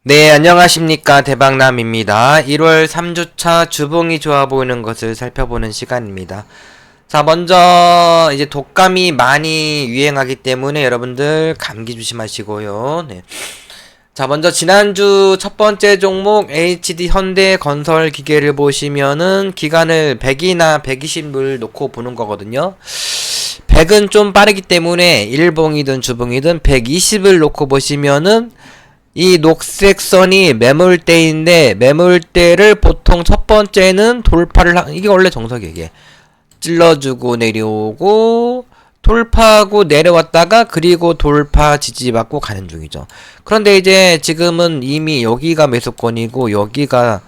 네, 안녕하십니까. 대박남입니다. 1월 3주차 주봉이 좋아 보이는 것을 살펴보는 시간입니다. 자, 먼저 이제 독감이 많이 유행하기 때문에 여러분들 감기 조심하시고요. 네. 자, 먼저 지난주 첫 번째 종목 HD 현대건설 기계를 보시면은 기간을 100이나 120을 놓고 보는 거거든요. 100은 좀 빠르기 때문에 일봉이든 주봉이든 120을 놓고 보시면은 이 녹색 선이 매물대인데 매물대를 보통 첫 번째는 이게 원래 정석이에요. 이게 찔러주고 내려오고 돌파하고 내려왔다가 그리고 돌파 지지받고 가는 중이죠. 그런데 이제 지금은 이미 여기가 매수권이고 여기가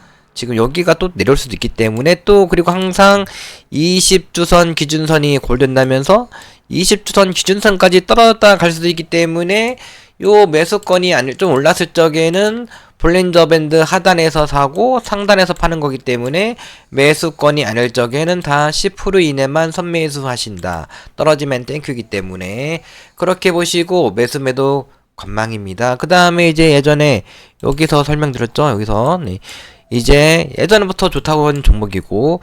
또 내려올 수도 있기 때문에 또 그리고 항상 20주선 기준선이 골든다면서 20주선 기준선까지 떨어졌다 갈 수도 있기 때문에 요 매수권이 좀 올랐을 적에는 볼린저 밴드 하단에서 사고 상단에서 파는 거기 때문에 매수권이 아닐 적에는 다 10% 이내만 선매수 하신다. 떨어지면 땡큐기 때문에 그렇게 보시고 매수매도 관망입니다. 그 다음에 이제 예전에 여기서 설명드렸죠. 여기서 네. 이제 예전부터 좋다고 한 종목이고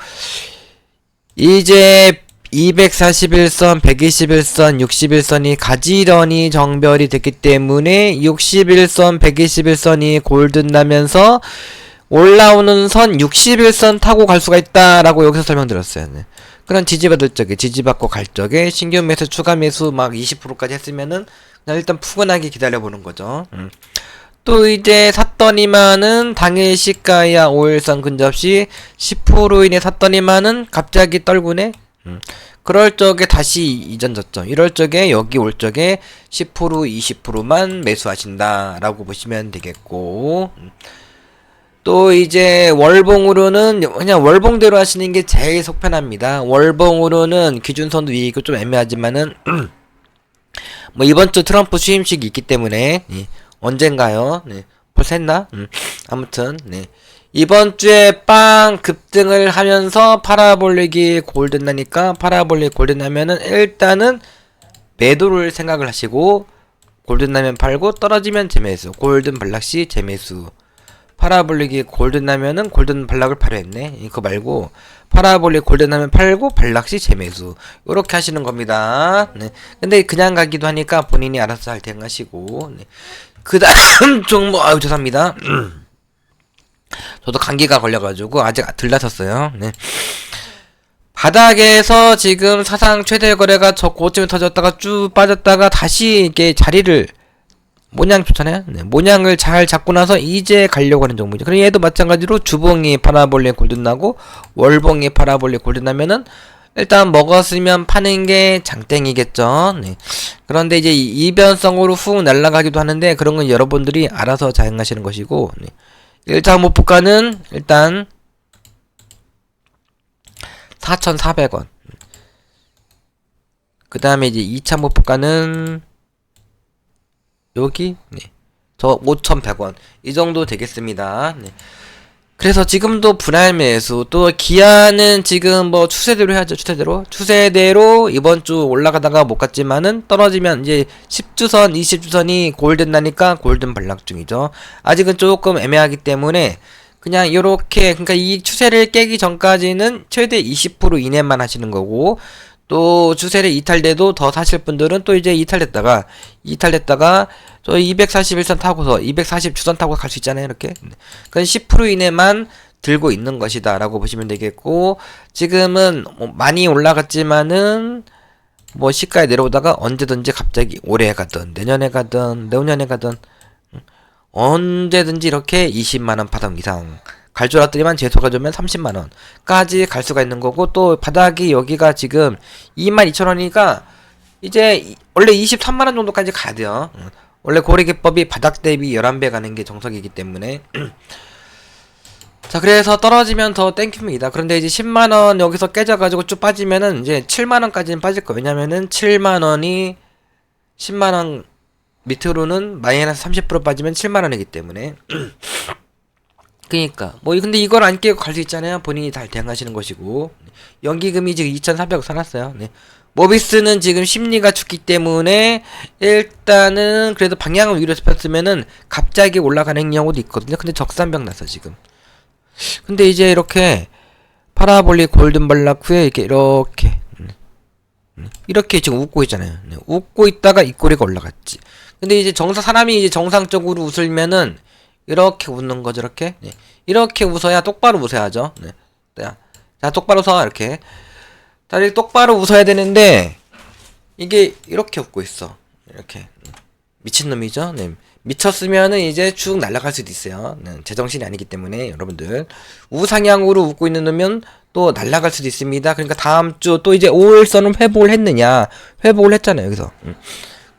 이제 241선, 121선, 61선이 가지런히 정별이 됐기 때문에 61선, 121선이 골든 나면서 올라오는 선 61선 타고 갈 수가 있다라고 여기서 설명드렸어요. 네. 그런 지지받을 적에, 지지받고 갈 적에 신규 매수, 추가 매수 막 20%까지 했으면은 그냥 일단 푸근하게 기다려보는 거죠. 또 이제 샀더니만은 당일 시가야 5일선 근접시 10% 이내 샀더니만은 갑자기 떨구네. 그럴 적에 다시 이전 저점 이럴 적에 여기 올 적에 10% 20%만 매수하신다라고 보시면 되겠고 또 이제 월봉으로는 그냥 월봉대로 하시는 게 제일 속편합니다. 월봉으로는 기준선도 위에 있고 좀 애매하지만은 뭐 이번 주 트럼프 취임식이 있기 때문에 언젠가요? 네. 벌써 했나? 아무튼 네. 이번 주에 빵 급등을 하면서 파라볼릭이 골든 나니까 파라볼릭 골든 나면은 일단은 매도를 생각을 하시고 골든 나면 팔고 떨어지면 재매수 골든 발락시 재매수 파라볼릭이 골든 나면은 골든 발락을 팔아 했네. 그거 말고 파라볼릭 골든 나면 팔고 발락시 재매수 요렇게 하시는 겁니다. 네. 근데 그냥 가기도 하니까 본인이 알아서 잘 대응하시고 네. 그 다음 종목 아유 죄송합니다. 저도 감기가 걸려가지고 아직 덜 나섰어요. 네. 바닥에서 지금 사상 최대 거래가 저 고점에 터졌다가 쭉 빠졌다가 다시 이게 자리를 모양 좋잖아요. 네. 모양을 잘 잡고 나서 이제 가려고 하는 종목이죠. 그럼 얘도 마찬가지로 주봉이 파라볼릭 골든 나고 월봉이 파라볼릭 골든 나면은 일단 먹었으면 파는 게 장땡이겠죠. 네. 그런데 이제 이변성으로 훅 날아가기도 하는데 그런 건 여러분들이 알아서 자행하시는 것이고 네. 1차 목표가는 일단 4,400원. 그 다음에 이제 2차 목표가는 여기 네. 저 5,100원. 이 정도 되겠습니다. 네. 그래서 지금도 분할 매수 또 기아는 지금 뭐 추세대로 해야죠. 추세대로 이번 주 올라가다가 못 갔지만은 떨어지면 이제 10주선 20주선이 골든 나니까 골든 발락 중이죠. 아직은 조금 애매하기 때문에 그냥 요렇게 그러니까 이 추세를 깨기 전까지는 최대 20% 이내만 하시는 거고 또 추세를 이탈돼도 더 사실 분들은 또 이제 이탈됐다가 저 241선 타고서 240주선 타고 갈 수 있잖아요. 이렇게. 그건 10% 이내만 들고 있는 것이다 라고 보시면 되겠고 지금은 뭐 많이 올라갔지만은 뭐 시가에 내려오다가 언제든지 갑자기 올해 가든 내년에 가든 내후년에 가든 언제든지 이렇게 20만원 바닥 이상 갈 줄 알았더니만 재소가 주면 30만원까지 갈 수가 있는 거고 또 바닥이 여기가 지금 22,000원이니까 이제 원래 23만원 정도까지 가야 돼요. 원래 고래기법이 바닥 대비 11배 가는 게 정석이기 때문에 자 그래서 떨어지면 더 땡큐입니다. 그런데 이제 10만원 여기서 깨져가지고 쭉 빠지면은 이제 7만원까지는 빠질 거예요. 왜냐면은 7만원이 10만원 밑으로는 마이너스 30% 빠지면 7만원이기 때문에 그니까 뭐 근데 이걸 안 깨고 갈 수 있잖아요. 본인이 다 대응하시는 것이고 연기금이 지금 2,400원 사놨어요. 네. 모비스는 지금 심리가 죽기 때문에 일단은 그래도 방향을 위로 펴으면은 갑자기 올라가는 경우도 있거든요. 근데 적산병 났어 지금. 근데 이제 이렇게 파라볼릭 골든 발락 후에 이렇게 지금 웃고 있잖아요. 웃고 있다가 입꼬리가 올라갔지. 근데 이제 사람이 이제 정상적으로 웃으면은 이렇게 웃는 거죠. 이렇게 웃어야 똑바로 웃어야죠. 자, 똑바로 서 이렇게. 다리 똑바로 웃어야 되는데 이게 이렇게 웃고 있어. 이렇게 미친놈이죠. 네. 미쳤으면은 이제 쭉 날아갈 수도 있어요. 네. 제정신이 아니기 때문에 여러분들 우상향으로 웃고 있는 놈은 또 날아갈 수도 있습니다. 그러니까 다음 주 또 이제 5일선은 회복을 했느냐? 회복을 했잖아요. 여기서.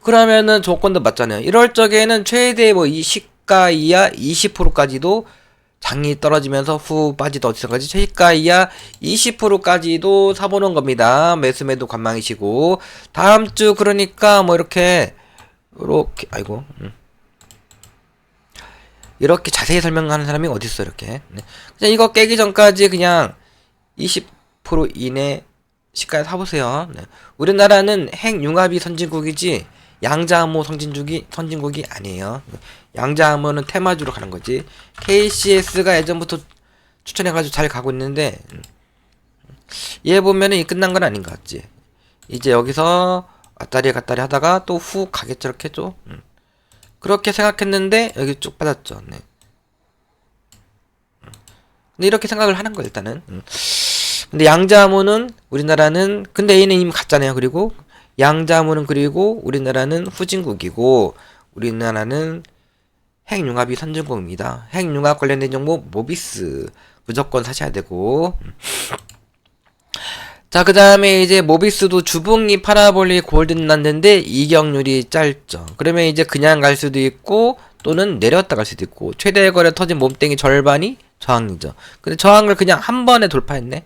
그러면은 조건도 맞잖아요. 이럴 적에는 최대 뭐 이 시가 이하 20%까지도 장이 떨어지면서 후 빠지다 어디서까지 최시가 이하 20%까지도 사보는 겁니다. 매수매도 관망이시고 다음 주 그러니까 뭐 이렇게 아이고 이렇게 자세히 설명하는 사람이 어딨어 이렇게. 그냥 이거 깨기 전까지 그냥 20% 이내 시가에 사보세요. 우리나라는 핵융합이 선진국이지 양자암호 선진국이 아니에요. 양자암호는 테마주로 가는 거지. KCS가 예전부터 추천해가지고 잘 가고 있는데 얘 보면은 이 끝난 건 아닌 것 같지. 이제 여기서 왔다리 갔다리 하다가 또 훅 가겠죠. 이렇게 좀 그렇게 생각했는데 여기 쭉 빠졌죠. 네. 근데 이렇게 생각을 하는 거 일단은. 근데 양자암호는 우리나라는 근데 얘는 이미 갔잖아요. 그리고 양자암호는 그리고 우리나라는 후진국이고 우리나라는 핵융합이 선진국입니다. 핵융합 관련된 정보 모비스 무조건 사셔야 되고. 자, 그 다음에 이제 모비스도 주봉이 파라볼릭 골든 났는데 이격률이 짧죠. 그러면 이제 그냥 갈 수도 있고 또는 내렸다 갈 수도 있고 최대 거래 터진 몸땡이 절반이 저항이죠. 근데 저항을 그냥 한 번에 돌파했네.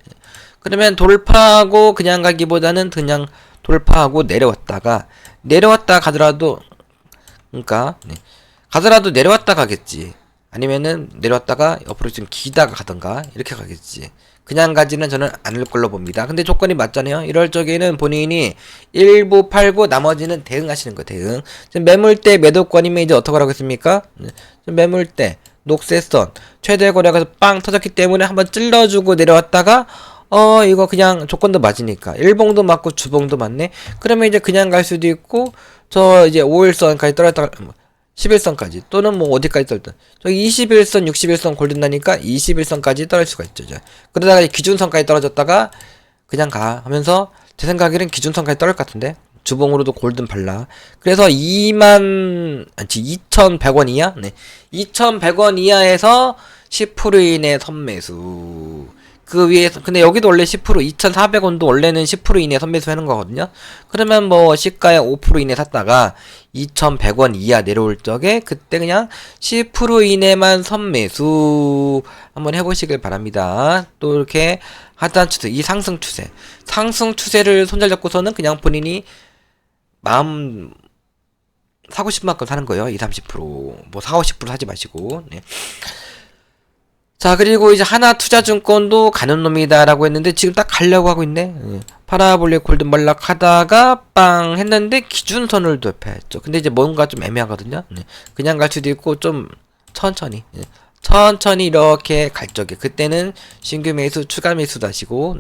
그러면 돌파하고 그냥 가기보다는 그냥 돌파하고 내려왔다 가더라도 그러니까 가더라도 내려왔다 가겠지. 아니면은 내려왔다가 옆으로 좀 기다가 가던가 이렇게 가겠지. 그냥 가지는 저는 않을 걸로 봅니다. 근데 조건이 맞잖아요. 이럴 적에는 본인이 일부 팔고 나머지는 대응하시는 거예요. 대응. 지금 매물대 매도권이면 이제 어떻게 하라고 했습니까? 지금 매물대 녹색선 최대 거래가서 빵 터졌기 때문에 한번 찔러주고 내려왔다가 이거 그냥 조건도 맞으니까 일봉도 맞고 주봉도 맞네. 그러면 이제 그냥 갈 수도 있고 저 이제 5일선까지 떨어졌다가 11선까지 또는 뭐 어디까지 떨어졌다. 저기 21선 61선 골든 나니까 21선까지 떨어질 수가 있죠. 그러다가 기준선까지 떨어졌다가 그냥 가 하면서 제 생각에는 기준선까지 떨어질 것 같은데 주봉으로도 골든 발라. 그래서 2,100원 이하? 네. 2,100원 이하에서 10% 이내 선매수. 그 위에서 근데 여기도 원래 10% 2,400원도 원래는 10% 이내 선매수 하는 거거든요. 그러면 뭐 시가에 5% 이내 샀다가 2,100원 이하 내려올 적에 그때 그냥 10% 이내만 선매수 한번 해보시길 바랍니다. 또 이렇게 하단 추세, 이 상승 추세를 손잡고서는 그냥 본인이 마음 사고 싶은 만큼 사는 거예요. 20-30% 뭐 40-50% 사지 마시고. 네. 자, 그리고 이제 하나투자증권도 가는 놈이다라고 했는데 지금 딱 가려고 하고 있네. 파라볼릭 골든 발락 하다가 빵 했는데 기준선을 돌파했죠. 근데 이제 뭔가 좀 애매하거든요. 그냥 갈 수도 있고 좀 천천히 이렇게 갈 적에 그때는 신규 매수 추가 매수도 하시고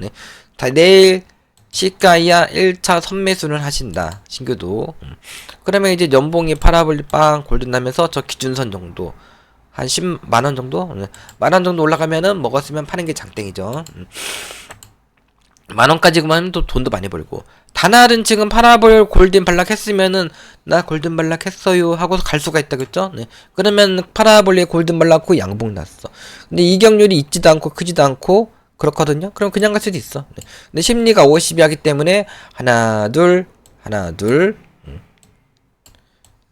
다 내일 시가 이하 1차 선매수는 하신다. 신규도. 그러면 이제 연봉이 파라볼릭 빵 골든 나면서 저 기준선 정도 한 10만원 정도? 만원 정도 올라가면은 먹었으면 파는 게 장땡이죠. 만원까지 그만 또 돈도 많이 벌고. 다날은 지금 파라볼 골든 발락 했으면은 나 골든 발락 했어요 하고서 갈 수가 있다겠죠? 네. 그러면 파라볼에 골든 발락 후 양봉 났어. 근데 이격률이 있지도 않고 크지도 않고 그렇거든요? 그럼 그냥 갈 수도 있어. 네. 근데 심리가 50이 하기 때문에 하나 둘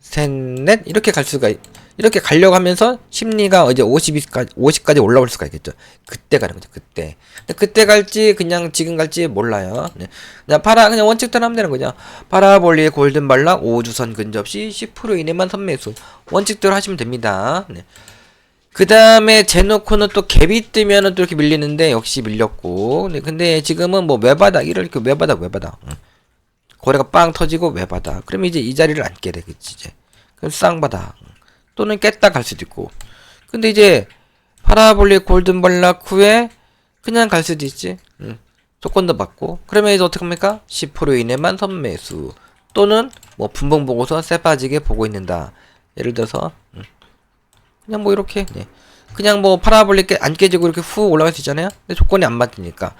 셋 넷 이렇게 갈 수가 이렇게 가려고 하면서 심리가 이제 50까지 올라올 수가 있겠죠. 그때 가는 거죠. 그때. 근데 그때 갈지 그냥 지금 갈지 몰라요. 네. 그냥 원칙대로 하면 되는 거죠. 파라볼리의 골든 발락 5주선 근접 시 10% 이내만 선매수. 원칙대로 하시면 됩니다. 네. 그 다음에 제노코는 또 갭이 뜨면은 또 이렇게 밀리는데 역시 밀렸고. 네. 근데 지금은 뭐 외바닥 이렇게 외바닥. 거래가 빵 터지고 외바닥. 그러면 이제 이 자리를 앉게 되겠지, 이제. 그럼 쌍바닥. 또는 깼다 갈 수도 있고. 근데 이제 파라볼릭 골든발락 후에 그냥 갈 수도 있지. 조건도 받고. 그러면 이제 어떻게 합니까? 10% 이내만 선매수. 또는 뭐 분봉 보고서 세 빠지게 보고 있는다. 예를 들어서 그냥 뭐 이렇게 그냥 뭐 파라볼릭 안 깨지고 이렇게 후 올라갈 수 있잖아요. 근데 조건이 안 맞으니까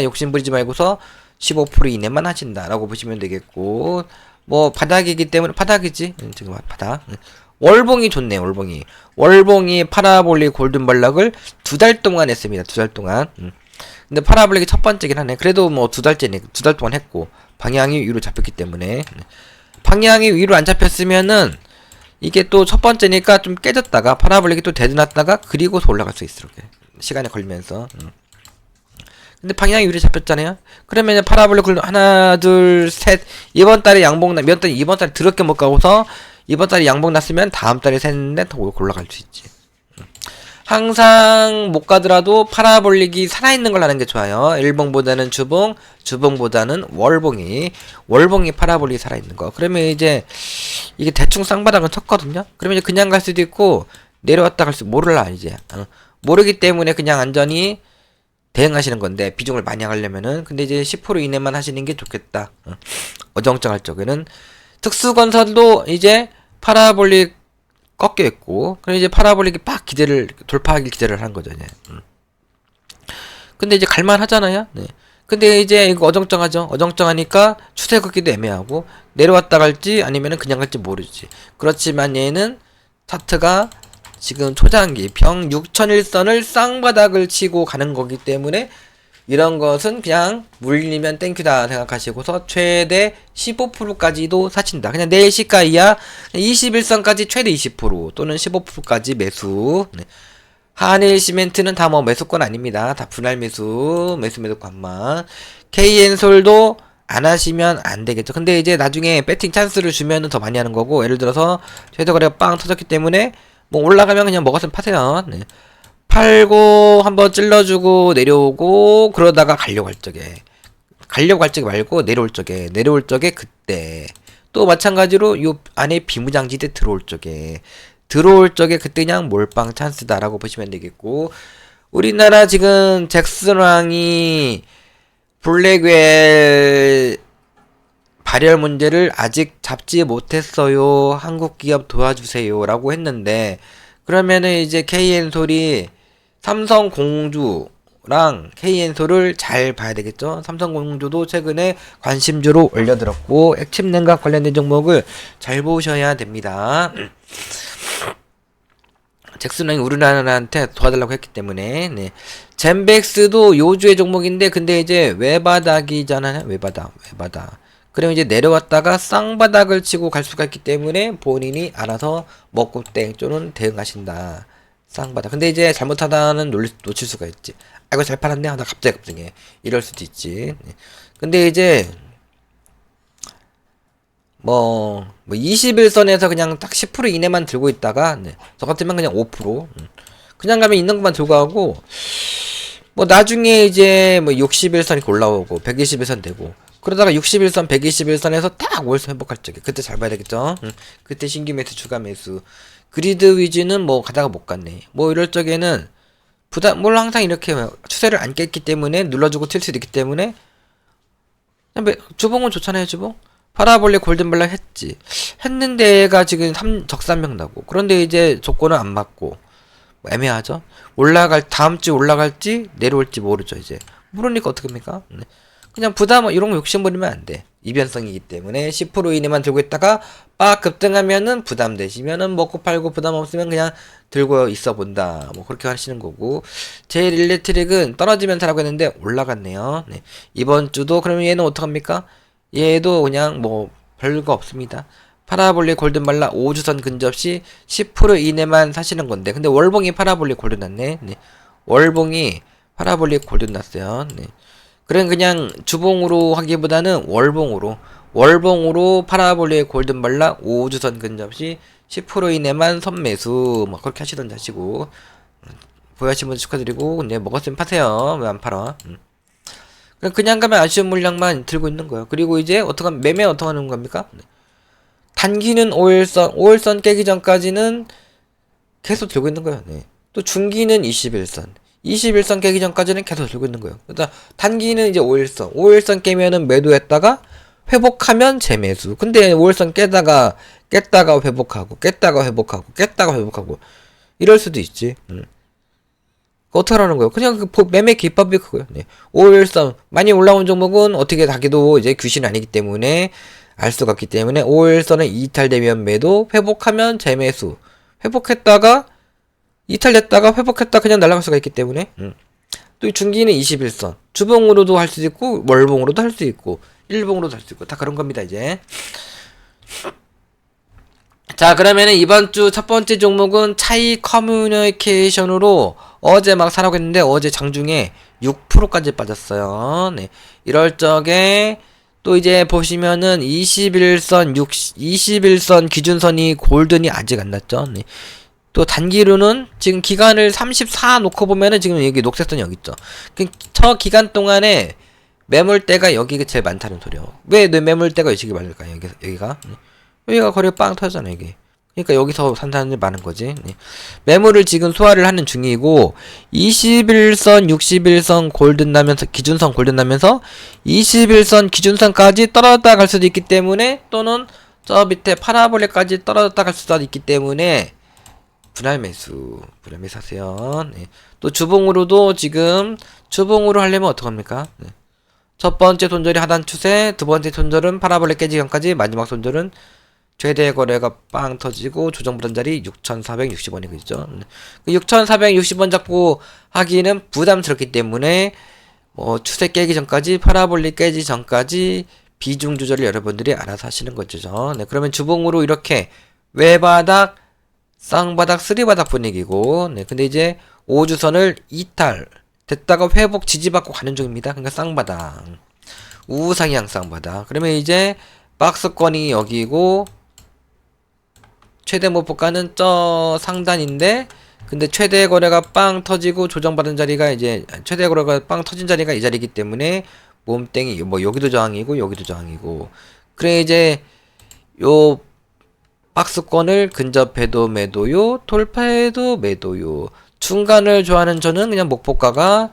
욕심 부리지 말고서 15% 이내만 하신다 라고 보시면 되겠고, 뭐 바닥이기 때문에 바닥이지. 지금 바닥. 월봉이 좋네요. 월봉이 파라볼릭 골든발락을 2달 동안 했습니다. 2달 동안. 근데 파라볼릭이 첫 번째긴 하네. 그래도 뭐 2달째네. 2달 동안 했고 방향이 위로 잡혔기 때문에. 방향이 위로 안 잡혔으면은 이게 또 첫 번째니까 좀 깨졌다가 파라볼릭이 또 대드났다가 그리고서 올라갈 수 있어. 이렇게 시간이 걸리면서. 근데 방향이 위로 잡혔잖아요. 그러면 파라볼릭 하나 둘 셋 이번 달에 양봉 나 몇 달 이번 달에 더럽게 못 가고서 이번 달에 양봉 났으면 다음 달에 셋넷 더 올라갈 수 있지. 항상 못 가더라도 파라볼릭이 살아있는 걸 하는 게 좋아요. 일봉보다는 주봉, 주봉보다는 월봉이 파라볼릭이 살아있는 거. 그러면 이제 이게 대충 쌍바닥은 쳤거든요. 그러면 이제 그냥 갈 수도 있고 내려왔다 갈 수 몰라 이제. 모르기 때문에 그냥 안전히 대응하시는 건데 비중을 많이 하려면은. 근데 이제 10% 이내만 하시는 게 좋겠다. 어정쩡할 적에는. 특수건설도 이제 파라볼릭 꺾여 있고, 그럼 이제 파라볼릭이 빡 돌파하길 기대를 한 거죠, 이제. 근데 이제 갈만 하잖아요. 네. 근데 이제 이거 어정쩡하죠. 어정쩡하니까 추세 걷기도 애매하고, 내려왔다 갈지 아니면은 그냥 갈지 모르지. 그렇지만 얘는 차트가 지금 초장기 병 6001선을 쌍바닥을 치고 가는 거기 때문에 이런 것은 그냥 물리면 땡큐다 생각하시고서 최대 15%까지도 사친다. 그냥 내일 시가 이하 21선까지 최대 20% 또는 15%까지 매수. 한일 시멘트는 다 뭐 매수권 아닙니다. 다 분할 매수권만. KN솔도 안 하시면 안 되겠죠. 근데 이제 나중에 배팅 찬스를 주면은 더 많이 하는 거고, 예를 들어서 최대 거래가 빵 터졌기 때문에 뭐 올라가면 그냥 먹었으면 파세요. 팔고 한번 찔러주고 내려오고 그러다가 가려고 할 적에 말고 내려올 적에 그때 또 마찬가지로 요 안에 비무장지대 들어올 적에 그때 그냥 몰빵 찬스다라고 보시면 되겠고, 우리나라 지금 잭슨왕이 블랙웰 발열 문제를 아직 잡지 못했어요. 한국 기업 도와주세요 라고 했는데, 그러면은 이제 KN솔이 삼성공주랑 KN솔을 잘 봐야 되겠죠. 삼성공주도 최근에 관심주로 올려들었고, 액침냉각 관련된 종목을 잘 보셔야 됩니다. 잭슨왕이 우리나라한테 도와달라고 했기 때문에. 젠백스도 요주의 종목인데, 근데 이제 외바닥이잖아요. 외바닥. 그러면 이제 내려왔다가 쌍바닥을 치고 갈 수가 있기 때문에 본인이 알아서 먹고 땡 또는 대응하신다. 쌍바닥. 근데 이제 잘못하다는 놓칠 수가 있지. 아이고 잘 팔았네 하다 갑자기 급등해. 이럴 수도 있지. 근데 이제 뭐 21선에서 그냥 딱 10% 이내만 들고 있다가 저 같으면 그냥 5% 그냥 가면 있는 것만 들고 가고, 뭐 나중에 이제 뭐 61선 이렇게 올라오고 121선 되고 그러다가 61선 121선에서 딱 월수 회복할 적에 그때 잘 봐야 되겠죠. 그때 신규 매수 추가 매수. 그리드 위주는 뭐 가다가 못 갔네. 뭐 이럴 적에는 물론 항상 이렇게 추세를 안 깼기 때문에 눌러주고 튈 수도 있기 때문에 주봉은 좋잖아요. 주봉 파라볼릭 골든블락 했는데 얘가 지금 적산명 나고, 그런데 이제 조건은 안 맞고 뭐 애매하죠. 다음 주 올라갈지 내려올지 모르죠. 이제 모르니까 어떻게 합니까? 그냥 이런 거 욕심부리면 안 돼. 이변성이기 때문에 10% 이내만 들고 있다가 빡 급등하면은 부담되시면은 먹고 팔고, 부담 없으면 그냥 들고 있어 본다. 뭐 그렇게 하시는 거고, 제일 일렉트릭은 떨어지면서 라고 했는데 올라갔네요. 이번 주도. 그러면 얘는 어떡합니까? 얘도 그냥 뭐 별거 없습니다. 파라볼릭 골든발락 5주선 근접시 10% 이내만 사시는 건데, 근데 월봉이 파라볼릭 골든 났네. 월봉이 파라볼릭 골든 났어요. 그냥 주봉으로 하기보다는 월봉으로 파라볼릭 골든발락 5주선 근접시 10% 이내만 선매수 뭐 그렇게 하시던지 하시고, 보유하신 분 축하드리고, 먹었으면 파세요. 왜 안 팔아? 그냥 가면 아쉬운 물량만 들고 있는 거예요. 그리고 이제 매매 어떻게 하는 겁니까? 단기는 5일선 깨기 전까지는 계속 들고 있는 거예요. 네. 또 중기는 21선 깨기 전까지는 계속 들고 있는 거예요. 그러니까 단기는 이제 5일선 깨면은 매도했다가 회복하면 재매수. 근데 5일선 깼다가 회복하고 깼다가 회복하고 이럴 수도 있지. 어떻게 하라는 거예요? 그냥 매매 기법이 그거예요. 네. 5일선 많이 올라온 종목은 어떻게 하기도 이제 귀신 아니기 때문에 알 수가 없기 때문에 5일선은 이탈되면 매도, 회복하면 재매수. 회복했다가 이탈됐다가 회복했다 그냥 날아갈 수가 있기 때문에 또 이 중기는 21선 주봉으로도 할 수 있고 월봉으로도 할 수 있고 일봉으로도 할 수 있고 다 그런 겁니다. 이제 자, 그러면은 이번 주 첫 번째 종목은 차이 커뮤니케이션으로 어제 막 사라고 했는데 어제 장중에 6%까지 빠졌어요. 네. 이럴 적에 또 이제 보시면은 21선 기준선이 골든이 아직 안 났죠. 네. 또 단기로는 지금 기간을 34 놓고 보면은 지금 여기 녹색선이 여기 있죠. 저 기간 동안에 매물대가 여기가 제일 많다는 소리요. 왜 매물대가 여기 많을까요? 여기가 거리가 빵 터졌잖아 이게. 그러니까 여기서 산 사람들이 많은 거지. 네. 매물을 지금 소화를 하는 중이고 21선, 61선 골든 나면서 기준선 골든 나면서 21선 기준선까지 떨어졌다 갈 수도 있기 때문에 또는 저 밑에 파라볼레까지 떨어졌다 갈 수도 있기 때문에 분할 매수 하세요. 네. 또 주봉으로도 지금 주봉으로 하려면 어떡합니까? 네. 첫 번째 손절이 하단 추세, 두 번째 손절은 파라볼레 깨지기 전까지, 마지막 손절은 최대 거래가 빵 터지고 조정 부담 자리 6,460원이 그죠? 6,460원 잡고 하기는 부담스럽기 때문에 추세 깨기 전까지 파라볼리 깨지 전까지 비중 조절을 여러분들이 알아서 하시는 거죠. 네, 그러면 주봉으로 이렇게 외바닥, 쌍바닥, 쓰리바닥 분위기고, 네, 근데 이제 5주선을 이탈 됐다가 회복 지지받고 가는 중입니다. 그러니까 쌍바닥, 우상향 쌍바닥. 그러면 이제 박스권이 여기고 최대 목표가는 저 상단인데, 근데 최대 거래가 빵 터지고 조정받은 자리가 이제 최대 거래가 빵 터진 자리가 이 자리이기 때문에 몸땡이 뭐 여기도 저항이고 여기도 저항이고, 그래 이제 요 박스권을 근접해도 매도요, 돌파해도 매도요. 중간을 좋아하는 저는 그냥 목표가가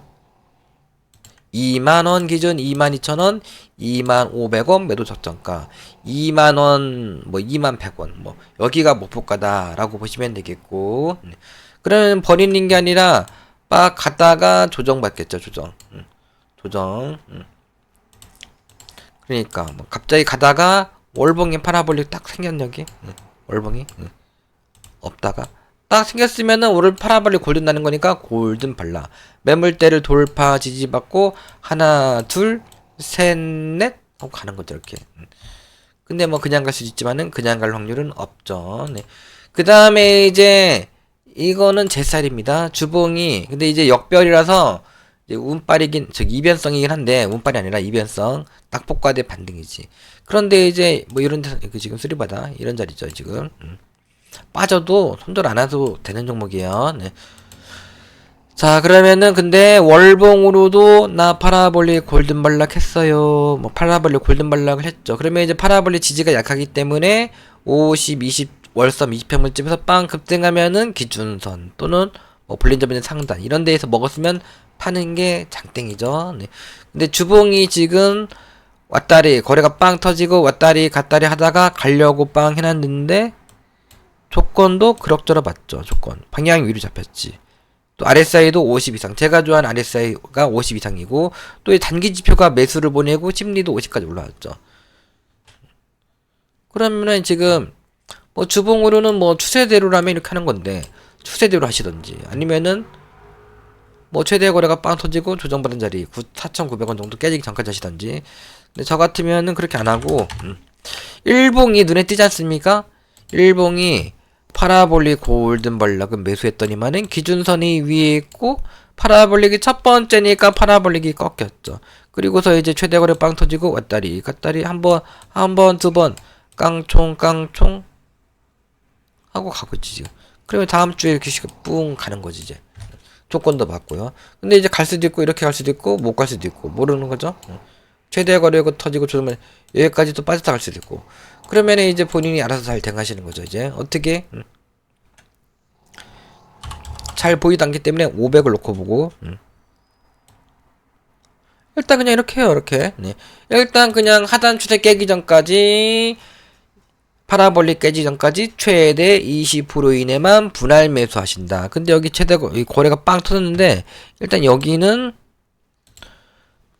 2만원 기준 22,000원, 25,500원 매도 적정가, 2만원, 뭐 21,100원, 뭐 여기가 목표가다라고 보시면 되겠고, 그러면 버리는 게 아니라 빡 갔다가 조정받겠죠. 조정. 그러니까 뭐 갑자기 가다가 월봉이 파라볼릭 딱 생겼네 여기. 월봉이 없다가 딱 생겼으면은 오늘 파라볼릭 골든 나는 거니까 골든 발라 매물대를 돌파 지지받고 하나 둘 셋 넷 하고 가는 거죠 이렇게. 근데 뭐 그냥 갈 수도 있지만은 그냥 갈 확률은 없죠. 네. 그 다음에 이제 이거는 제 쌀입니다. 주봉이 근데 이제 역별이라서 이제 운빨이긴 이변성이긴 한데 운빨이 아니라 이변성 낙폭과대 반등이지. 그런데 이제 뭐 이런 데서 지금 쓰리바다 이런 자리죠 지금. 빠져도 손절 안 해도 되는 종목이에요. 네. 자, 그러면은 근데 월봉으로도 나 파라볼릭 골든발락 했어요. 뭐 파라볼릭 골든발락을 했죠. 그러면 이제 파라볼릭 지지가 약하기 때문에 50, 20 월섬 20평물집에서 빵 급등하면은 기준선 또는 뭐 볼린저변의 상단 이런 데에서 먹었으면 파는 게 장땡이죠. 네. 근데 주봉이 지금 왔다리 거래가 빵 터지고 왔다리 갔다리 하다가 가려고 빵 해놨는데 조건도 그럭저럭 맞죠. 조건 방향 위로 잡혔지. 또 RSI도 50 이상. 제가 좋아하는 RSI가 50 이상이고 또 이 단기 지표가 매수를 보내고 심리도 50까지 올라왔죠. 그러면은 지금 뭐 주봉으로는 뭐 추세대로라면 이렇게 하는 건데 추세대로 하시던지 아니면은 뭐 최대 거래가 빵 터지고 조정받은 자리 4,900원 정도 깨지기 전까지 하시던지. 근데 저 같으면은 그렇게 안 하고 일봉이 눈에 띄지 않습니까? 일봉이 파라볼릭 골든발락은 매수했더니만은 기준선이 위에 있고 파라볼릭이 첫 번째니까 파라볼릭이 꺾였죠. 그리고서 이제 최대 거래 빵 터지고 왔다리 갔다리 한 번 두 번 깡총 하고 가고 있지 지금. 그러면 다음 주에 이렇게 뿡 가는 거지 이제. 조건도 맞고요. 근데 이제 갈 수도 있고 이렇게 갈 수도 있고 못 갈 수도 있고 모르는 거죠. 최대 거리고 터지고 조정면 여기까지 또 빠져나갈 수도 있고. 그러면 이제 본인이 알아서 잘 대응하시는 거죠. 이제 어떻게 잘 보이지 않기 때문에 500을 놓고 보고 일단 그냥 이렇게 해요. 이렇게 네. 일단 그냥 하단 추세 깨기 전까지 파라볼릭 깨지 전까지 최대 20% 이내만 분할 매수하신다. 근데 여기 최대 거래가 빵 터졌는데 일단 여기는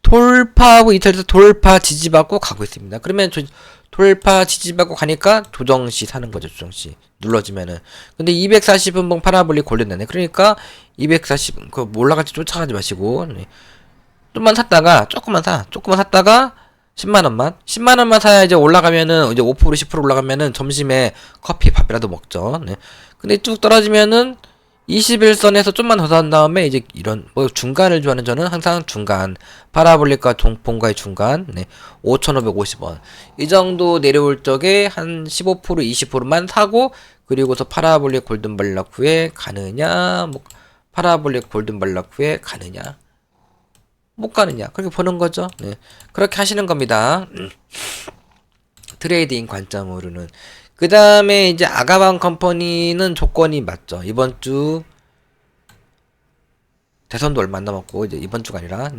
돌파하고 이탈에서 돌파 지지받고 가고 있습니다. 그러면 돌파 지지받고 가니까 조정시 사는 거죠. 조정시 눌러지면은. 근데 240분봉 파라볼릭 골든다네. 그러니까 240 그 올라갈지 쫓아가지 마시고 좀만 샀다가 조금만 샀다가 10만원만 사야 이제 올라가면은 이제 5% 10% 올라가면은 점심에 커피 밥이라도 먹죠. 네. 근데 쭉 떨어지면은 21선에서 좀만 더 산 다음에 이제 이런 뭐 중간을 좋아하는 저는 항상 중간 파라볼릭과 동봉가의 중간 5,550원 이 정도 내려올 적에 한 15% 20%만 사고 그리고서 파라볼릭 골든발락 후에 가느냐 뭐 파라볼릭 골든발락 후에 가느냐 못 가느냐 그렇게 보는 거죠. 네. 그렇게 하시는 겁니다. 트레이딩 관점으로는. 그 다음에 이제 아가방 컴퍼니는 조건이 맞죠. 이번 주 대선도 얼마 안 남았고 이제 이번 주가 아니라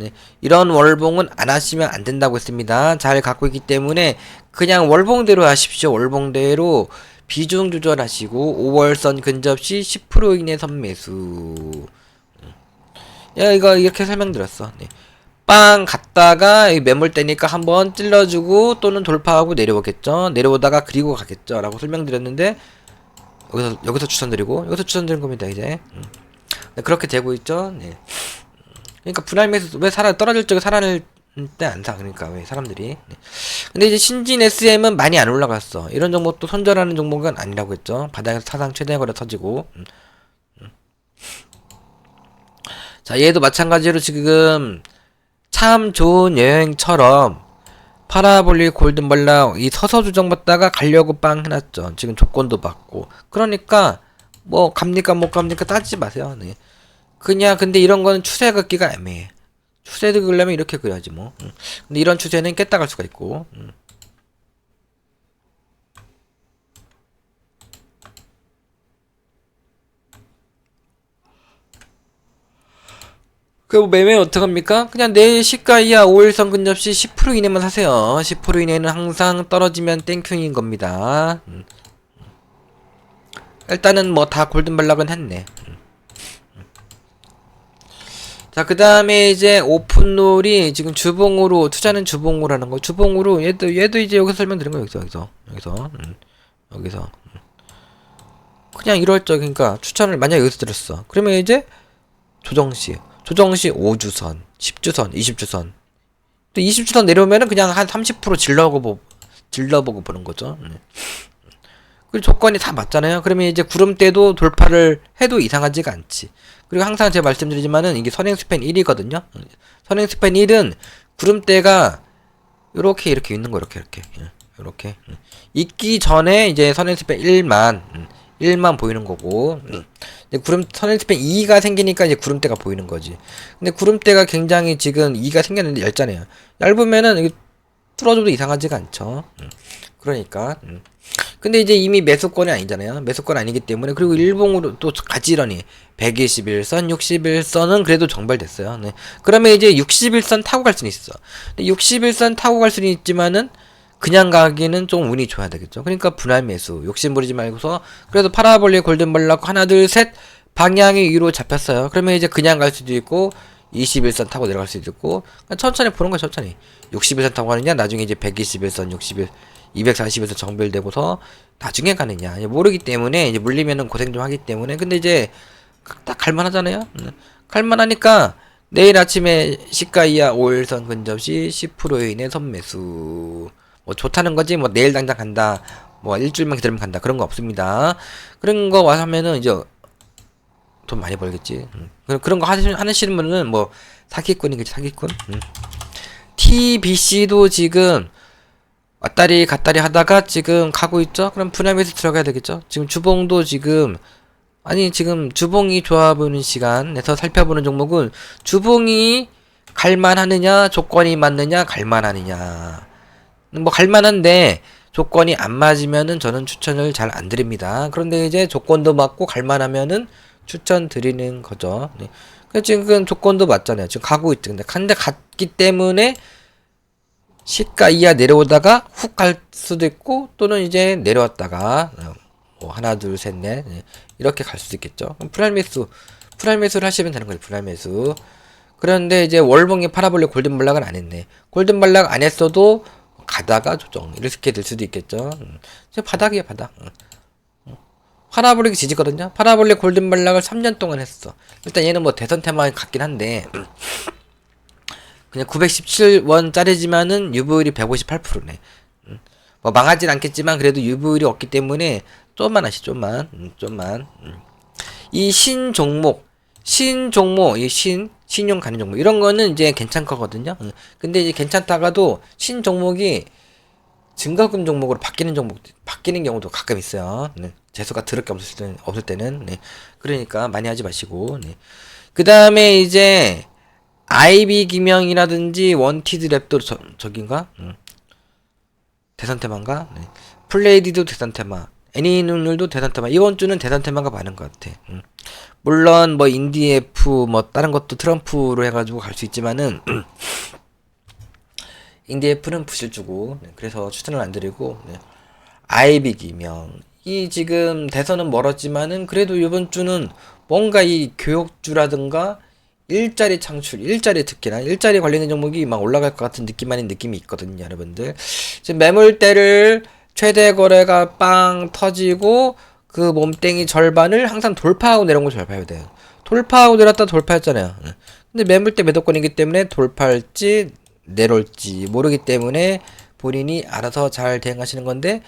이런 월봉은 안 하시면 안 된다고 했습니다. 잘 갖고 있기 때문에 그냥 월봉대로 하십시오. 월봉대로 비중 조절하시고 5월선 근접 시 10% 이내 선매수. 야 이거 이렇게 설명드렸어. 빵 갔다가 매물대니까 한번 찔러주고 또는 돌파하고 내려오겠죠. 내려오다가 그리고 가겠죠. 라고 설명드렸는데 여기서 추천드리고 여기서 추천드린 겁니다. 이제 그렇게 되고 있죠. 네. 그러니까 분할 매수 왜 떨어질 적에 살아날 때 안 사. 그러니까 왜 사람들이. 근데 이제 신진 SM은 많이 안 올라갔어. 이런 종목도 손절하는 종목은 아니라고 했죠. 바닥에서 사상 최대 거래 터지고. 자 얘도 마찬가지로 지금 참 좋은 여행처럼 파라볼릭 골든발락 이 서서 조정받다가 가려고 빵 해놨죠. 지금 조건도 받고 그러니까 뭐 갑니까 못 갑니까 따지지 마세요. 네. 그냥 근데 이런 거는 추세 긋기가 애매해. 추세 그으려면 이렇게 그려야지 뭐. 근데 이런 추세는 깼다 갈 수가 있고. 그 매매 어떡합니까? 그냥 내일 시가 이하 5일선 근접 시 10% 이내만 사세요. 10% 이내는 항상 떨어지면 땡큐인 겁니다. 일단은 뭐 다 골든발락은 했네. 자, 그 다음에 이제 오픈롤이 지금 주봉으로, 투자는 주봉으로 하는 거. 주봉으로, 얘도 이제 여기서 설명드린 거, 여기서. 그냥 이럴적, 그러니까 추천을 만약 여기서 드렸어. 그러면 이제 조정시 5주선, 10주선, 20주선. 또 20주선 내려오면은 그냥 한 30% 질러보고 보는 거죠. 그리고 조건이 다 맞잖아요. 그러면 이제 구름대도 돌파를 해도 이상하지가 않지. 그리고 항상 제가 말씀드리지만은 이게 선행스팬 1이거든요. 선행스팬 1은 구름대가 이렇게 있는 거 이렇게 있기 전에 이제 선행스팬 1만 보이는 거고 선행스팬 2가 생기니까 이제 구름대가 보이는 거지. 근데 구름대가 굉장히 지금 2가 생겼는데 얇잖아요. 얇으면은 이게 뚫어줘도 이상하지가 않죠. 그러니까 근데 이제 이미 매수권이 아니잖아요. 매수권 아니기 때문에. 그리고 일봉으로 또 가지런히 121선, 61선은 그래도 정발됐어요. 네. 그러면 이제 61선 타고 갈 수는 있어. 근데 61선 타고 갈 수는 있지만은 그냥 가기는 좀 운이 좋아야 되겠죠. 그러니까 분할 매수 욕심 부리지 말고서 그래도 파라볼릭 골든발락 하나 둘 셋 방향이 위로 잡혔어요. 그러면 이제 그냥 갈 수도 있고 21선 타고 내려갈 수도 있고 천천히 보는 거야. 천천히 61선 타고 가느냐 나중에 이제 121선 240에서 정별되고서 나중에 가느냐 모르기 때문에 이제 물리면은 고생 좀 하기 때문에 근데 이제 딱 갈만하잖아요. 갈만하니까 내일 아침에 시가 이하 5일선 근접 시 10% 이내 선매수 뭐 좋다는 거지 뭐 내일 당장 간다 뭐 일주일만 기다리면 간다 그런 거 없습니다. 그런 거 와서 하면은 이제 돈 많이 벌겠지. 그런 거 하시는 분은 뭐 사기꾼이겠지 사기꾼. TBC도 지금 왔다리 갔다리 하다가 지금 가고 있죠. 그럼 분할 매수 들어가야 되겠죠. 지금 주봉도 지금 아니 지금 주봉이 좋아 보이는 시간에서 살펴보는 종목은 주봉이 갈만하느냐 조건이 맞느냐 갈만하느냐 뭐 갈만한데 조건이 안 맞으면은 저는 추천을 잘 안 드립니다. 그런데 이제 조건도 맞고 갈만하면은 추천 드리는 거죠. 네. 지금 조건도 맞잖아요. 지금 가고 있죠. 근데 갔기 때문에 시가 이하 내려오다가 훅 갈 수도 있고 또는 이제 내려왔다가 뭐 하나 둘 셋 넷 이렇게 갈 수도 있겠죠. 프라임매수를 하시면 되는 거죠. 프라임매수. 그런데 이제 월봉이 파라볼레 골든블락은 안 했네. 골든블락 안 했어도 가다가 조정 이렇게 될 수도 있겠죠. 지금 바닥이야 바닥. 파라볼릭이 지지거든요. 파라볼레 골든블락을 3년 동안 했어. 일단 얘는 뭐 대선 테마 같긴 한데 그냥 917원짜리지만은 유보율이 158%네. 뭐 망하진 않겠지만 그래도 유보율이 없기 때문에 좀만 하시 좀만. 이 신종목 이 신용 가는 종목 이런 거는 이제 괜찮거든요. 근데 이제 괜찮다가도 신종목이 증가금 종목으로 바뀌는 경우도 가끔 있어요. 네. 재수가 더럽게 없을 때는 네. 그러니까 많이 하지 마시고 네. 그 다음에 이제 아이비 기명이라든지 원티드 랩도 저긴가? 대선 테마인가? 네. 플레이디도 대선 테마, 애니눈율도 대선 테마. 이번 주는 대선 테마가 많은 것 같아. 물론 뭐 인디에프 뭐 다른 것도 트럼프로 해가지고 갈 수 있지만은 인디에프는 부실주고 네. 그래서 추천을 안 드리고 네. 아이비 기명 이 지금 대선은 멀었지만은 그래도 이번 주는 뭔가 이 교육주라든가 일자리 창출, 일자리 특히나 일자리 관련된 종목이 막 올라갈 것 같은 느낌 아닌 느낌이 있거든요, 여러분들. 지금 매물대를 최대 거래가 빵 터지고 그 몸땡이 절반을 항상 돌파하고 내려온 걸 잘 봐야 돼요. 돌파하고 내렸다 돌파했잖아요. 근데 매물대 매도권이기 때문에 돌파할지 내려올지 모르기 때문에 본인이 알아서 잘 대응하시는 건데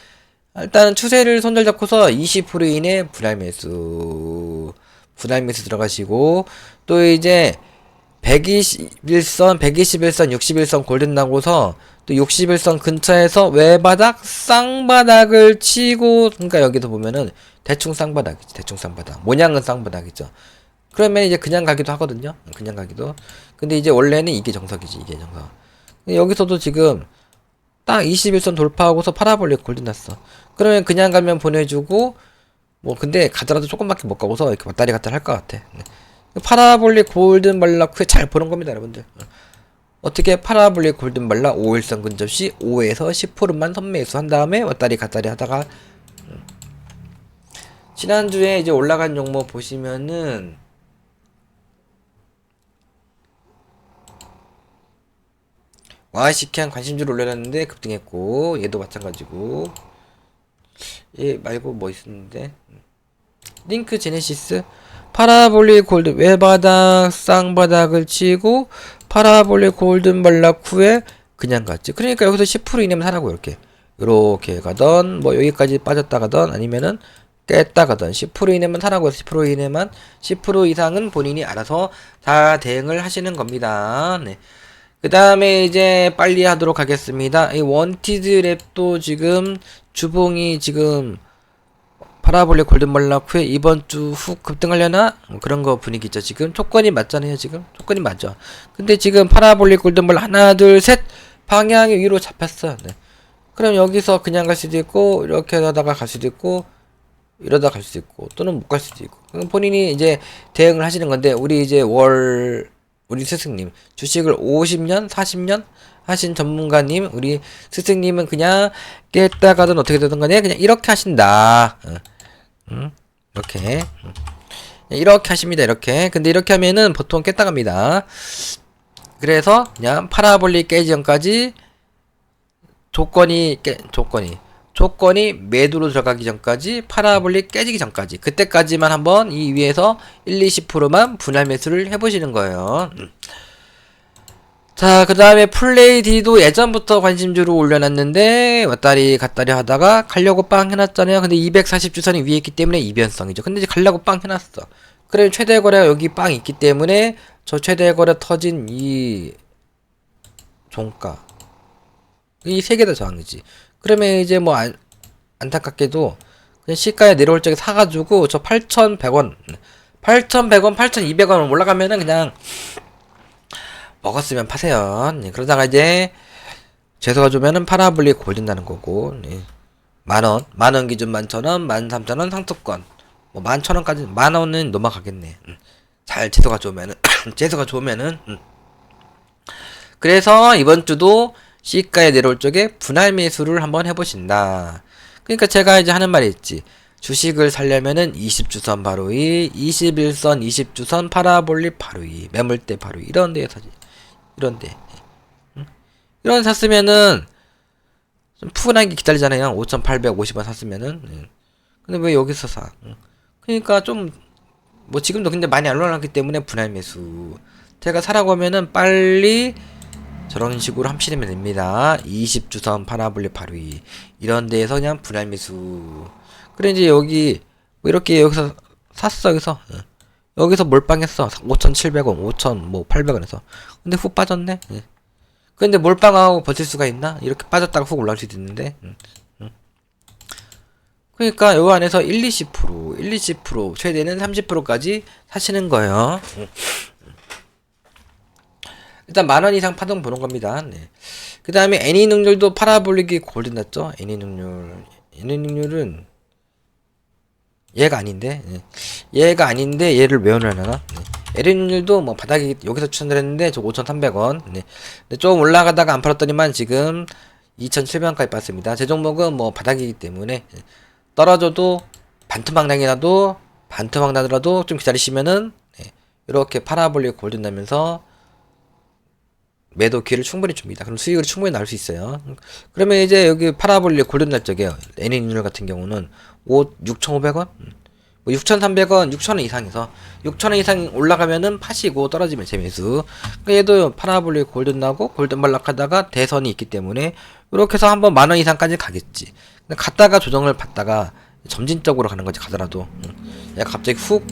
일단은 추세를 손절 잡고서 20% 이내 분할 매수 들어가시고 또 이제 121선, 121선, 61선 골든 나고서 또 61선 근처에서 외바닥, 쌍바닥을 치고 그러니까 여기서 보면은 대충 쌍바닥이지. 대충 쌍바닥. 모양은 쌍바닥이죠. 그러면 이제 그냥 가기도 하거든요. 그냥 가기도. 근데 이제 원래는 이게 정석이지. 이게 정석. 여기서도 지금 딱 21선 돌파하고서 파라볼릭 골든 났어. 그러면 그냥 가면 보내주고 뭐 근데 가더라도 조금밖에 못 가고서 이렇게 왔다리 갔다리 할 것 같아. 네. 파라볼릭 골든 발락 후에 잘 보는 겁니다, 여러분들. 어떻게 파라볼릭 골든 발락 5일선 근접 시 5에서 10%만 선매수 한 다음에 왔다리 갔다리 하다가 지난주에 이제 올라간 종목 보시면은 와시키한 관심주를 올려놨는데 급등했고 얘도 마찬가지고 얘 말고 뭐 있었는데 링크 제네시스 파라볼릭 골든 외바닥 쌍바닥을 치고 파라볼릭 골든 발락 후에 그냥 갔지. 그러니까 여기서 10% 이내면 사라고 이렇게 가던 뭐 여기까지 빠졌다 가던 아니면은 깼다 가던 10% 이내면 사라고 해서 10% 이내만 10% 이상은 본인이 알아서 다 대응을 하시는 겁니다. 네. 그 다음에 이제 빨리 하도록 하겠습니다. 이 원티드 랩도 지금 주봉이 지금 파라볼릭 골든발락 후에 이번 주 훅 급등하려나? 그런 거 분위기 있죠. 지금 조건이 맞잖아요. 지금 조건이 맞죠. 근데 지금 파라볼릭 골든발락 하나 둘 셋 방향이 위로 잡혔어. 네. 그럼 여기서 그냥 갈 수도 있고 이렇게 하다가 갈 수도 있고 이러다 갈 수도 있고 또는 못 갈 수도 있고 그럼 본인이 이제 대응을 하시는 건데 우리 이제 우리 스승님 주식을 50년 40년 하신 전문가님 우리 스승님은 그냥 깼다 가든 어떻게 되든 간에 그냥 이렇게 하신다. 이렇게 하십니다. 이렇게. 근데 이렇게 하면은 보통 깼다 갑니다. 그래서 그냥 파라볼릭 깨지 전까지 조건이 매도로 들어가기 전까지 파라볼릭 깨지기 전까지 그때까지만 한번 이 위에서 1-20%만 분할 매수를 해보시는 거예요. 자, 그 다음에 플레이디도 예전부터 관심주로 올려놨는데 왔다리 갔다리 하다가 가려고 빵 해놨잖아요. 근데 240주선이 위에 있기 때문에 이변성이죠. 근데 이제 가려고 빵 해놨어. 그래 최대 거래가 여기 빵 있기 때문에 저 최대 거래 터진 이 종가 이 세 개 다 저항이지. 그러면 이제 뭐 안타깝게도 시가에 내려올 적에 사가지고 저 8,100원 8,200원 올라가면은 그냥 먹었으면 파세요. 네, 그러다가 이제 재수가 주면은 파라블리 골든다는 거고. 네. 만원 기준 11,000원 13,000원 상투권 뭐 11,000원까지 만원은 넘어가겠네. 잘 재수가 좋으면은 재수가 좋으면은 그래서 이번 주도 시가에 내려올 쪽에 분할 매수를 한번 해보신다. 그러니까 제가 이제 하는 말이 있지. 주식을 살려면은 20주선 바로 21선 20주선 파라볼릭 바로 매물대 바로 이런 데에 사지. 이런 데. 이런 데 샀으면은 좀 푸근하게 기다리잖아요. 5,850원 샀으면은. 근데 왜 여기서 사? 그러니까 좀 뭐 지금도 근데 많이 안 올라갔기 때문에 분할 매수. 제가 사라고 하면은 빨리 저런 식으로 합치면 됩니다. 20주선 파라볼릭 바로 이런 데에서 그냥 분할 매수. 그래 이제 여기 뭐 이렇게 여기서 샀어. 여기서 몰빵했어. 5,700원 5,000 뭐 800원에서 근데 훅 빠졌네. 근데 몰빵하고 버틸 수가 있나? 이렇게 빠졌다가 훅 올라올 수도 있는데. 그러니까 요 안에서 1, 20% 최대는 30%까지 사시는 거예요. 일단 만원 이상 파동 보는 겁니다. 네. 그 다음에 애니 능률도 파라볼릭이 골든 났죠? 애니 능률은 얘가 아닌데, 네. 얘가 아닌데 얘를 왜 넣어놔나? 네. 애니 능률도 뭐 바닥이 여기서 추천을 했는데 저 5,300원. 네. 근데 좀 올라가다가 안 팔았더니만 지금 2,700원까지 빠졌습니다. 제 종목은 뭐 바닥이기 때문에 떨어져도 반토막 나더라도 좀 기다리시면은 네. 이렇게 파라볼릭 골든 나면서 매도 기회를 충분히 줍니다. 그럼 수익을 충분히 나올 수 있어요. 그러면 이제 여기 파라볼릭 골든 날 적에 애니뉴얼 같은 경우는 6,500원? 뭐 6,300원, 6,000원 이상에서 6,000원 이상 올라가면은 파시고 떨어지면 재매수. 그러니까 얘도 파라볼릭 골든 나고 골든 발락하다가 대선이 있기 때문에 이렇게 해서 한번 만원 이상까지 가겠지. 갔다가 조정을 받다가 점진적으로 가는 거지 가더라도. 얘가 갑자기 훅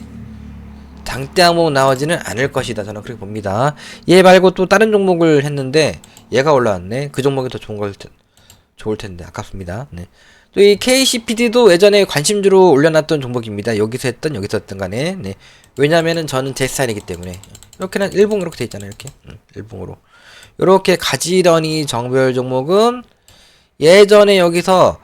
장대 항목 나오지는 않을 것이다. 저는 그렇게 봅니다. 얘 말고 또 다른 종목을 했는데 얘가 올라왔네. 그 종목이 더 좋을 텐데 아깝습니다. 네. 또 이 KCPD도 예전에 관심주로 올려놨던 종목입니다. 여기서 했던 간에. 네. 왜냐면은 저는 제 스타일이기 때문에. 이렇게는 일봉 이렇게 돼 있잖아요. 이렇게. 일봉으로. 이렇게 가지런히 정별 종목은 예전에 여기서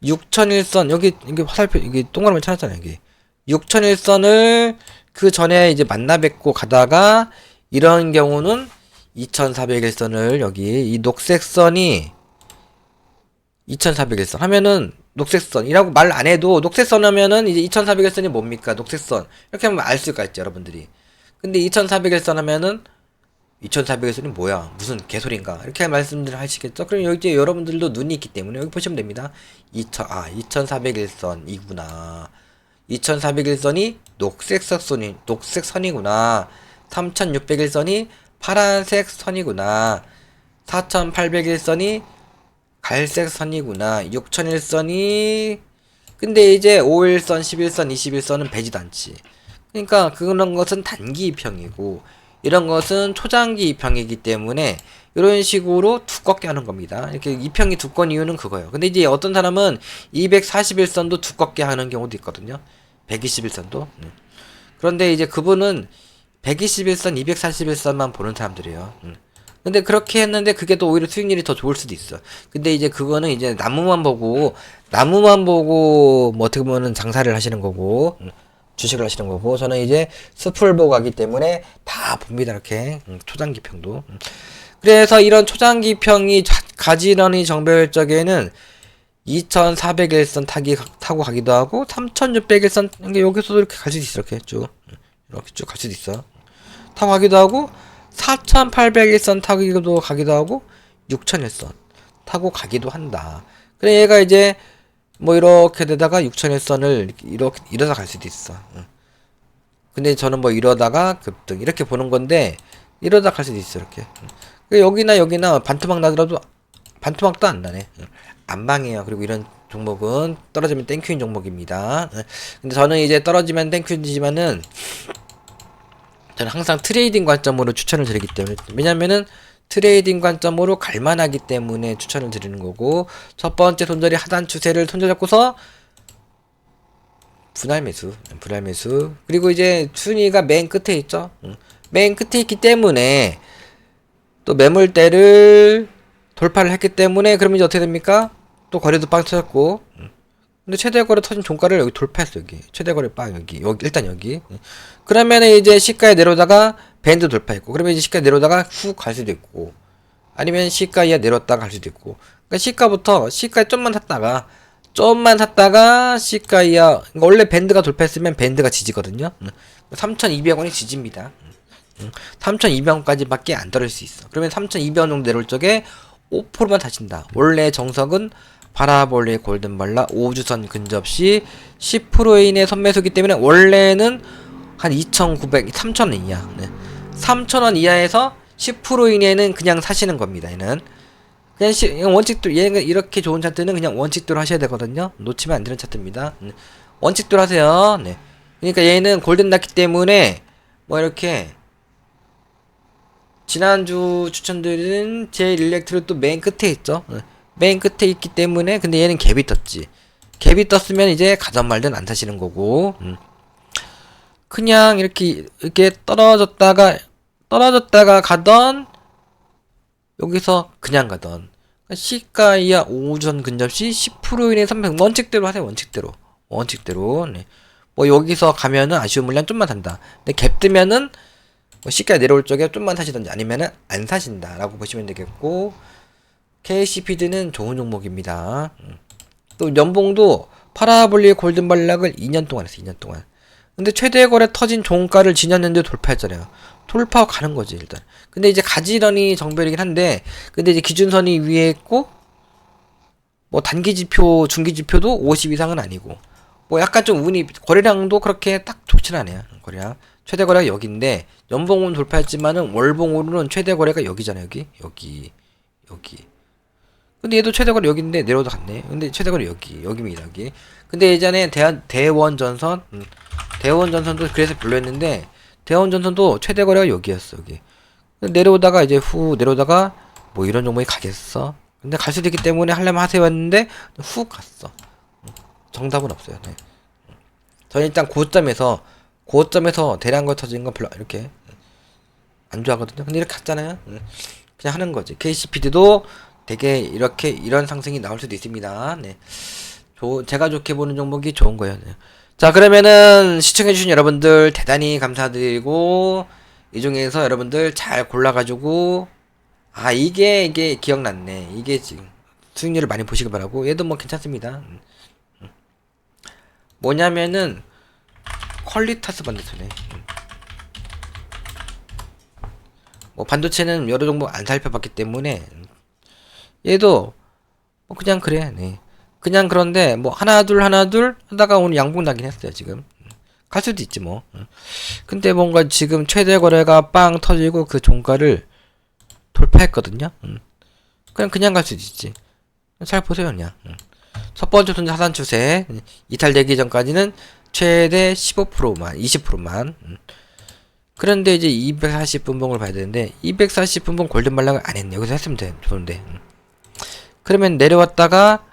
6,001선 여기 화살표 이게 동그라미 찾았잖아요. 여기 6,001선을 그 전에 이제 만나 뵙고 가다가 이런 경우는 2401선을 여기 이 녹색선이 2401선 하면은 녹색선이라고 말 안 해도 녹색선 하면은 이제 2401선이 뭡니까? 녹색선. 이렇게 하면 알 수가 있죠, 여러분들이. 근데 2401선 하면은 2401선이 뭐야? 무슨 개소리인가? 이렇게 말씀들 하시겠죠? 그럼 여기 이제 여러분들도 눈이 있기 때문에 여기 보시면 됩니다. 2401선이구나. 2401선이 녹색선이구나. 3601선이 파란색 선이구나. 4801선이 갈색 선이구나. 6001선이 근데 이제 5일선, 11선, 21선은 배지도 않지. 그러니까 그런 것은 단기 입형이고 이런 것은 초장기 입형이기 때문에 이런 식으로 두껍게 하는 겁니다. 이렇게 입형이 두꺼운 이유는 그거예요. 근데 이제 어떤 사람은 241선도 두껍게 하는 경우도 있거든요. 121선도. 그런데 이제 그분은 121선, 241선만 보는 사람들이에요. 근데 그렇게 했는데 그게 또 오히려 수익률이 더 좋을 수도 있어. 근데 이제 그거는 이제 나무만 보고 뭐 어떻게 보면은 장사를 하시는 거고 주식을 하시는 거고 저는 이제 숲을 보고 가기 때문에 다 봅니다. 이렇게 초장기평도. 그래서 이런 초장기평이 가지런히 정별적에는 2401선 타고 가기도 하고 3601선 여기서도 이렇게 갈 수도 있어. 이렇게 쭉 갈 수도 있어. 타고 가기도 하고 4801선 타기도 가기도 하고 6001선 타고 가기도 한다. 그래 얘가 이제 뭐 이렇게 되다가 6001선을 이러다 갈 수도 있어. 근데 저는 뭐 이러다가 급등 이렇게 보는 건데 이러다 갈 수도 있어. 이렇게 여기나 반토막 나더라도 반토막도 안 나네. 안 방해요. 그리고 이런 종목은 떨어지면 땡큐인 종목입니다. 근데 저는 이제 떨어지면 땡큐이지만은 저는 항상 트레이딩 관점으로 추천을 드리기 때문에 왜냐면은 트레이딩 관점으로 갈만하기 때문에 추천을 드리는 거고 첫 번째 손절이 하단 추세를 손절 잡고서 분할 매수. 그리고 이제 순위가 맨 끝에 있죠. 맨 끝에 있기 때문에 또 매물대를 돌파를 했기 때문에 그러면 이제 어떻게 됩니까? 또 거래도 빵 터졌고. 근데 최대 거래 터진 종가를 여기 돌파했어. 여기 최대 거래 빵 여기 일단 여기. 그러면은 이제 시가에 내려오다가 밴드 돌파했고, 그러면 이제 시가에 내려오다가 훅 갈 수도 있고, 아니면 시가 이하 내렸다가 갈 수도 있고. 그러니까 시가에 좀만 샀다가 시가 이하, 그러니까 원래 밴드가 돌파했으면 밴드가 지지거든요. 3,200원이 지집니다. 3,200원까지밖에 안 떨어질 수 있어. 그러면 3,200원 정도 내려올 적에 5%만 다친다. 원래 정석은 파라볼릭 골든발라 5주선 근접 시 10% 이내 선매수기 때문에 원래는 한 2,900, 3,000원 이하. 3,000원 이하에서 10% 이내는 그냥 사시는 겁니다. 얘는 그냥 원칙대로, 얘가 이렇게 좋은 차트는 그냥 원칙대로 하셔야 되거든요. 놓치면 안 되는 차트입니다. 원칙대로 하세요. 네. 그러니까 얘는 골든 났기 때문에 뭐 이렇게 지난주 추천드린 제일 일렉트로 또 맨 끝에 있죠. 맨 끝에 있기 때문에. 근데 얘는 갭이 떴지. 갭이 떴으면 이제 가든 말든 안 사시는 거고. 그냥 이렇게 떨어졌다가 가던, 여기서 그냥 가던. 시가 이하 5전 근접 시 10% 이내 300. 원칙대로 하세요. 원칙대로. 네. 뭐 여기서 가면은 아쉬운 물량 좀만 산다. 근데 갭 뜨면은 뭐 시가 내려올 적에 좀만 사시던지 아니면은 안 사신다 라고 보시면 되겠고, KCPD는 좋은 종목입니다. 또 연봉도 파라볼릭 골든발락을 2년 동안 했어. 2년 동안. 근데 최대 거래 터진 종가를 지났는데 돌파했잖아요. 돌파하고 가는 거지 일단. 근데 이제 가지런히 정별이긴 한데, 근데 이제 기준선이 위에 있고, 뭐 단기 지표, 중기 지표도 50 이상은 아니고, 뭐 약간 좀 운이, 거래량도 그렇게 딱 좋진 않아요. 거래량 최대 거래가 여기인데, 연봉은 돌파했지만은 월봉으로는 최대 거래가 여기잖아요. 여기. 근데 얘도 최대 거래 여기인데 내려도 갔네. 근데 최대 거래 여기입니다. 여기. 근데 예전에 대원전선도 그래서 별로였는데, 대원전선도 최대 거래가 여기였어. 여기. 내려오다가 이제 내려오다가 뭐 이런 종목이 가겠어. 근데 갈 수도 있기 때문에 하려면 하세요 했는데 훅 갔어. 정답은 없어요. 네. 저는 일단 고점에서 대량 거 터진 건 별로 이렇게 안 좋아하거든요. 근데 이렇게 갔잖아요. 그냥 하는 거지. KCPD도 되게 이런 상승이 나올 수도 있습니다. 네. 제가 좋게 보는 종목이 좋은 거예요. 네. 자, 그러면은 시청해주신 여러분들 대단히 감사드리고, 이 중에서 여러분들 잘 골라가지고, 이게 기억났네. 이게 지금 수익률을 많이 보시길 바라고. 얘도 뭐 괜찮습니다. 뭐냐면은 퀄리타스 반도체네. 뭐 반도체는 여러 종목 안 살펴봤기 때문에 얘도 뭐 그냥 그래. 네. 그냥 그런데 뭐 하나 둘 하다가 오늘 양봉 나긴 했어요. 지금 갈 수도 있지 뭐. 근데 뭔가 지금 최대 거래가 빵 터지고 그 종가를 돌파했거든요. 그냥 갈 수도 있지. 잘 보세요. 그냥 첫 번째 손 하단 추세 이탈되기 전까지는 최대 15%만 20%만. 그런데 이제 240분봉을 봐야 되는데 240분봉 골든 말락을 안 했네. 여기서 했으면 좋은데. 그러면 내려왔다가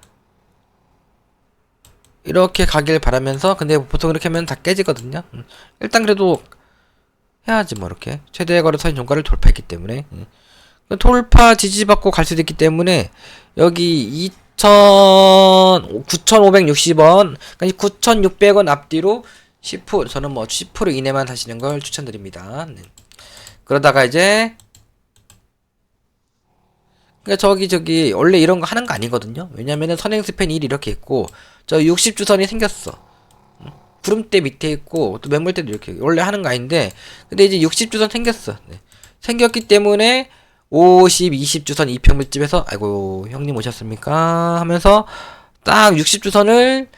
이렇게 가길 바라면서, 근데 보통 이렇게 하면 다 깨지거든요. 일단 그래도 해야지 뭐. 이렇게 최대 거래 터진 종가를 돌파했기 때문에 돌파 지지받고 갈 수도 있기 때문에 여기 9,560원, 9,600원 앞뒤로 10%, 저는 뭐 10% 이내만 사시는 걸 추천드립니다. 네. 그러다가 이제 그러니까 저기 원래 이런 거 하는 거 아니거든요. 왜냐면은 선행 스팬 1이 이렇게 있고 저 60주선이 생겼어. 구름대 밑에 있고 또 매물대도 이렇게 원래 하는 거 아닌데, 근데 이제 60주선 생겼어. 네. 생겼기 때문에 50, 20주선 2평물집에서 아이고 형님 오셨습니까 하면서 딱 60주선을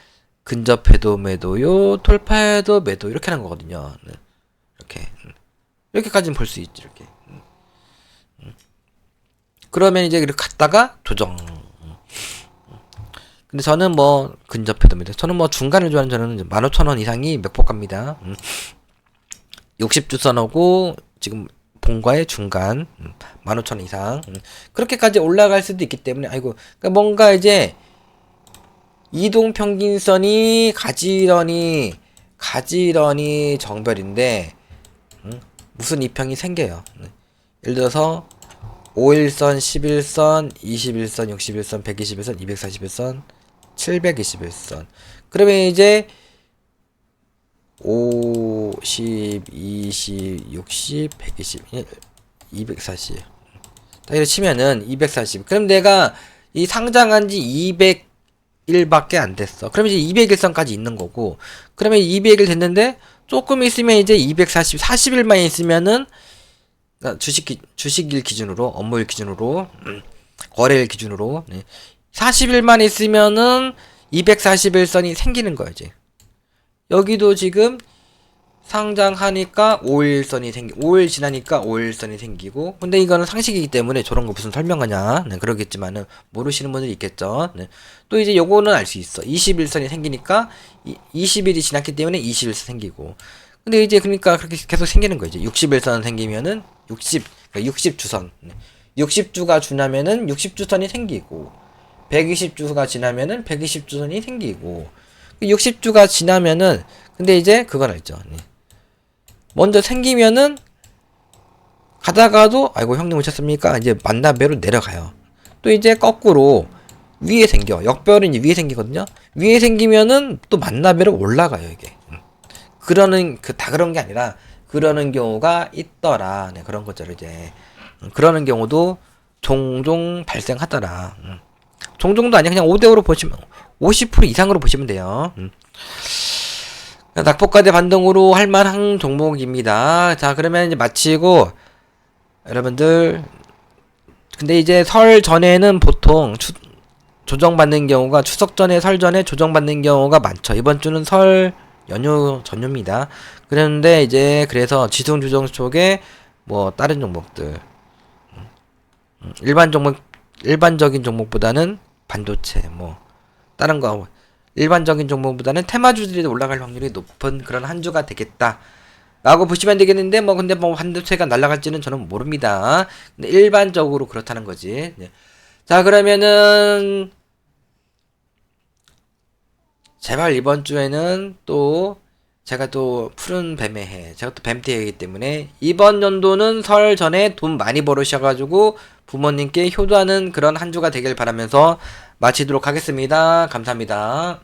근접해도 매도요, 돌파해도 매도, 이렇게 하는 거거든요. 네. 이렇게까지는 볼 수 있지. 이렇게. 그러면 이제 이렇게 갔다가 조정. 근데 저는 뭐 근접해도 매도, 저는 뭐 중간을 좋아하는, 저는 15,000원 이상이 맥복갑니다. 60주선하고 지금 본과의 중간 15,000원 이상. 그렇게까지 올라갈 수도 있기 때문에, 아이고, 그러니까 뭔가 이제 이동평균선이 가지런히 정별인데 무슨 이평이 생겨요. 예를 들어서 5일선, 11선, 21선, 61선, 121선, 241선, 721선. 그러면 이제 50, 20, 60, 120, 240. 딱 이렇게 치면은 240. 그럼 내가 이 상장한 지 200일밖에 안 됐어. 그러면 이제 200일선까지 있는 거고. 그러면 200일 됐는데 조금 있으면 이제 240, 40일만 있으면은 주식일 기준으로, 업무일 기준으로, 거래일 기준으로 40일만 있으면은 241선이 생기는 거야 이제. 여기도 지금 상장하니까 5일 지나니까 5일선이 생기고. 근데 이거는 상식이기 때문에 저런 거 무슨 설명하냐 그러겠지만은 모르시는 분들이 있겠죠. 또 이제 요거는 알 수 있어. 21선이 생기니까 20일이 지났기 때문에 21선 생기고. 근데 이제 그러니까 그렇게 계속 생기는 거죠. 60일선 생기면은 60주선 60주가 지나면은 60주선이 생기고, 120주가 지나면은 120주선이 생기고, 60주가 지나면은 근데 이제 그건 알죠. 먼저 생기면은 가다가도 아이고 형님 오셨습니까? 이제 만나배로 내려가요. 또 이제 거꾸로 위에 생겨. 역별은 이제 위에 생기거든요. 위에 생기면은 또 만나배로 올라가요 이게. 다 그런 게 아니라 그러는 경우가 있더라. 그런 거죠 이제. 그러는 경우도 종종 발생하더라. 종종도 아니야. 그냥 5대5로 보시면 50% 이상으로 보시면 돼요. 낙폭과대 반등으로 할 만한 종목입니다. 자, 그러면 이제 마치고 여러분들, 근데 이제 설 전에는 보통 조정받는 경우가, 추석 전에 설 전에 조정받는 경우가 많죠. 이번 주는 설 연휴 전휴입니다. 그런데 이제 그래서 지수 조정 쪽에 뭐 다른 종목들, 일반적인 종목보다는 반도체 뭐 다른 거, 일반적인 종목보다는 테마주들이 올라갈 확률이 높은 그런 한 주가 되겠다 라고 보시면 되겠는데, 뭐 근데 뭐 반도체가 날아갈지는 저는 모릅니다. 근데 일반적으로 그렇다는 거지. 자, 그러면은 제발 이번 주에는 또 제가 또 푸른 뱀의 해, 제가 또 뱀띠이기 때문에 이번 연도는 설 전에 돈 많이 벌으셔가지고 부모님께 효도하는 그런 한 주가 되길 바라면서 마치도록 하겠습니다. 감사합니다.